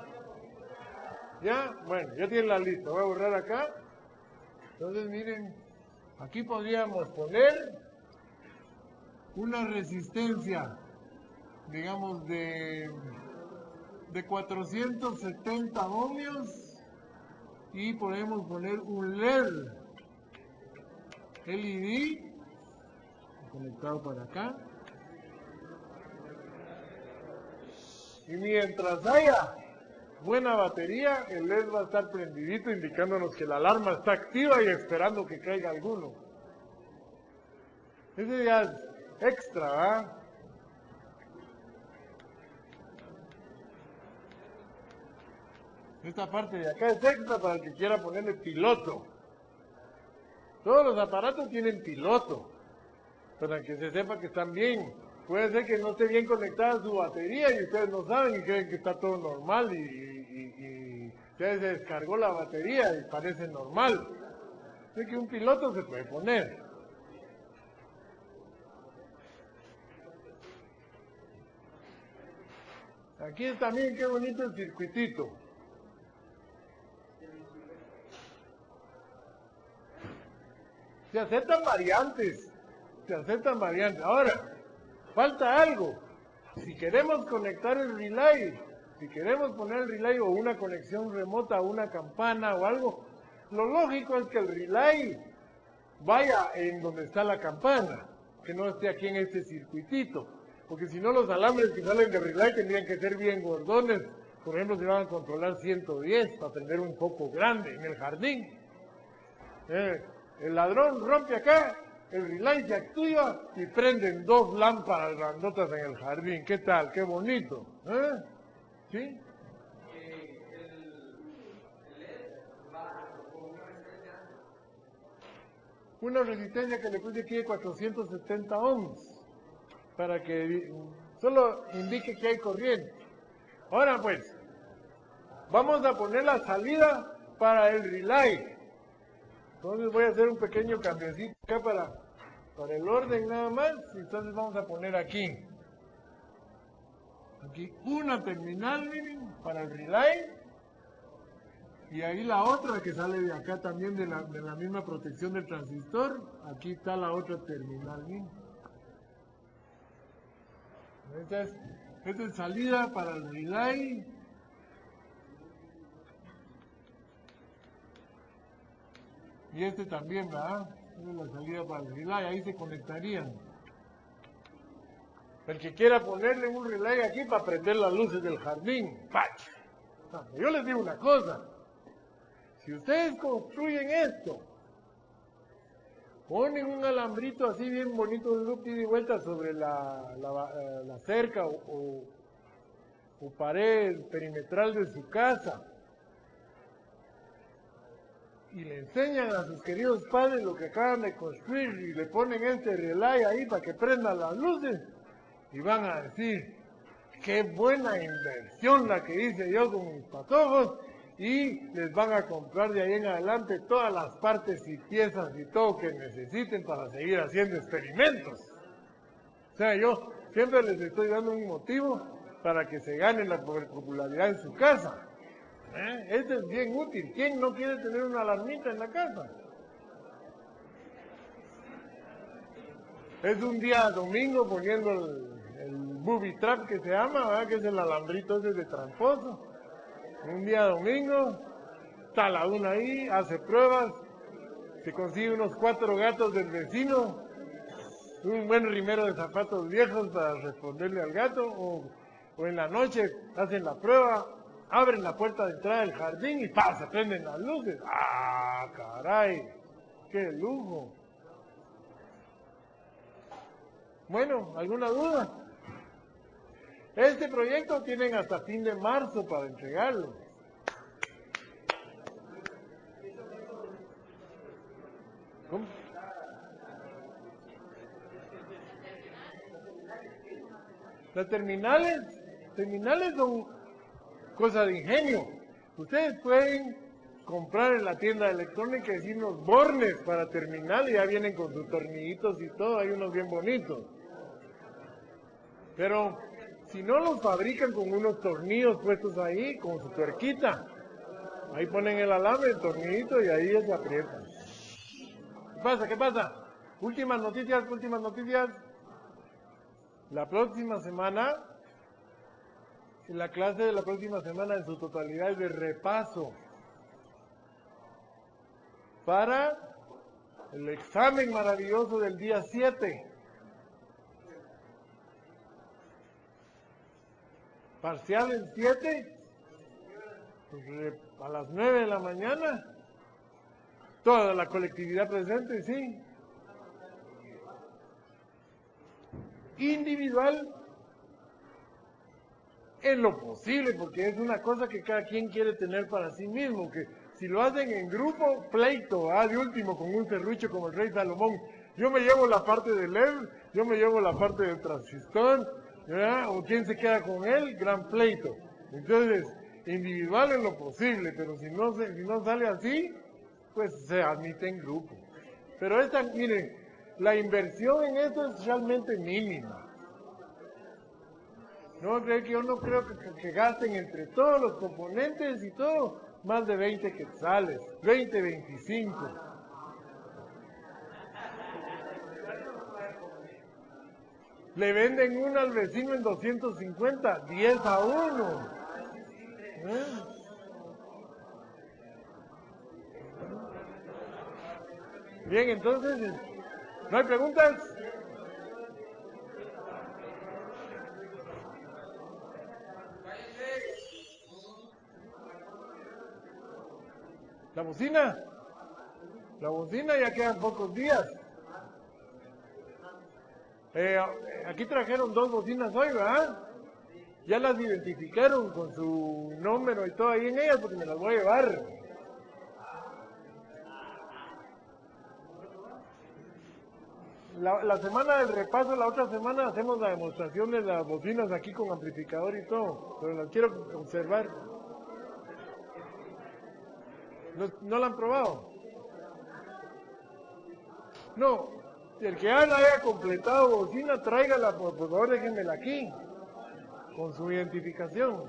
Ya, bueno, ya tiene la lista. Voy a borrar acá. Entonces, miren, aquí podríamos poner una resistencia, digamos, de de 470 ohmios y podemos poner un LED conectado para acá. Y mientras haya buena batería, el LED va a estar prendidito indicándonos que la alarma está activa y esperando que caiga alguno. Ese ya es extra, ¿verdad? Esta parte de acá es extra para el que quiera ponerle piloto. Todos los aparatos tienen piloto, para que se sepa que están bien. Puede ser que no esté bien conectada su batería y ustedes no saben y creen que está todo normal y ustedes se descargó la batería y parece normal. Así que un piloto se puede poner. Aquí también qué bonito el circuitito. Se aceptan variantes. Ahora, falta algo. Si queremos conectar el relay, si queremos poner el relay o una conexión remota a una campana o algo, lo lógico es que el relay vaya en donde está la campana, que no esté aquí en este circuitito. Porque si no, los alambres que salen de relay tendrían que ser bien gordones. Por ejemplo, si van a controlar 110 para prender un foco grande en el jardín. El ladrón rompe acá, el relay se activa y prenden 2 lámparas grandotas en el jardín. ¿Qué tal? ¡Qué bonito! ¿Sí? Una resistencia que le puse aquí de 470 ohms, para que solo indique que hay corriente. Ahora pues, vamos a poner la salida para el relay. Entonces voy a hacer un pequeño cambiecito acá para el orden nada más. Entonces vamos a poner aquí una terminal, miren, para el relay. Y ahí la otra que sale de acá también de la misma protección del transistor. Aquí está la otra terminal, miren. Esta es salida para el relay. Y este también, ¿verdad? Esta es la salida para el relay, ahí se conectarían. El que quiera ponerle un relay aquí para prender las luces del jardín, ¡pach! Yo les digo una cosa, si ustedes construyen esto, ponen un alambrito así bien bonito, un loop y vuelta sobre la cerca o pared perimetral de su casa, y le enseñan a sus queridos padres lo que acaban de construir y le ponen este relay ahí para que prendan las luces y van a decir, qué buena inversión la que hice yo con mis patojos, y les van a comprar de ahí en adelante todas las partes y piezas y todo que necesiten para seguir haciendo experimentos. O sea, yo siempre les estoy dando un motivo para que se ganen la popularidad en su casa. Este es bien útil. ¿Quién no quiere tener una alarmita en la casa? Es un día domingo poniendo el booby trap que se llama, ¿verdad? Que es el alambrito ese de tramposo. Un día domingo, está la una ahí, hace pruebas, se consigue unos 4 gatos del vecino, un buen rimero de zapatos viejos para responderle al gato, o en la noche hacen la prueba, abren la puerta de entrada del jardín y ¡pam! Se prenden las luces. ¡Ah, caray! ¡Qué lujo! Bueno, ¿alguna duda? Este proyecto tienen hasta fin de marzo para entregarlo. ¿Cómo? Las terminales son cosa de ingenio. Ustedes pueden comprar en la tienda electrónica y decir unos bornes para terminal y ya vienen con sus tornillitos y todo, hay unos bien bonitos. Pero si no los fabrican con unos tornillos puestos ahí, con su tuerquita, ahí ponen el alambre, el tornillito y ahí ya se aprieta. ¿Qué pasa? ¿Qué pasa? Últimas noticias. La próxima semana La clase de la próxima semana en su totalidad es de repaso para el examen maravilloso del día 7. Parcial el 7, a las 9 de la mañana. Toda la colectividad presente, sí. Individual en lo posible, porque es una cosa que cada quien quiere tener para sí mismo, que si lo hacen en grupo, pleito, de último con un serrucho como el rey Salomón. Yo me llevo la parte del LED, yo me llevo la parte del transistor, ¿verdad? O quién se queda con él, gran pleito. Entonces, individual en lo posible, pero si no sale así, pues se admite en grupo. Pero miren, la inversión en esto es realmente mínima. No creo que yo no creo que gasten entre todos los componentes y todo más de 20 quetzales, 20, 25. Le venden una al vecino en 250, 10 a 1. Bien, entonces, ¿no hay preguntas? ¿La bocina? La bocina ya quedan pocos días. Aquí trajeron 2 bocinas hoy, ¿verdad? Ya las identificaron con su número y todo ahí en ellas porque me las voy a llevar. La semana del repaso, la otra semana hacemos la demostración de las bocinas aquí con amplificador y todo, pero las quiero observar. ¿No la han probado? No, el que ya la haya completado bocina, tráigala, por favor, déjenmela aquí, con su identificación.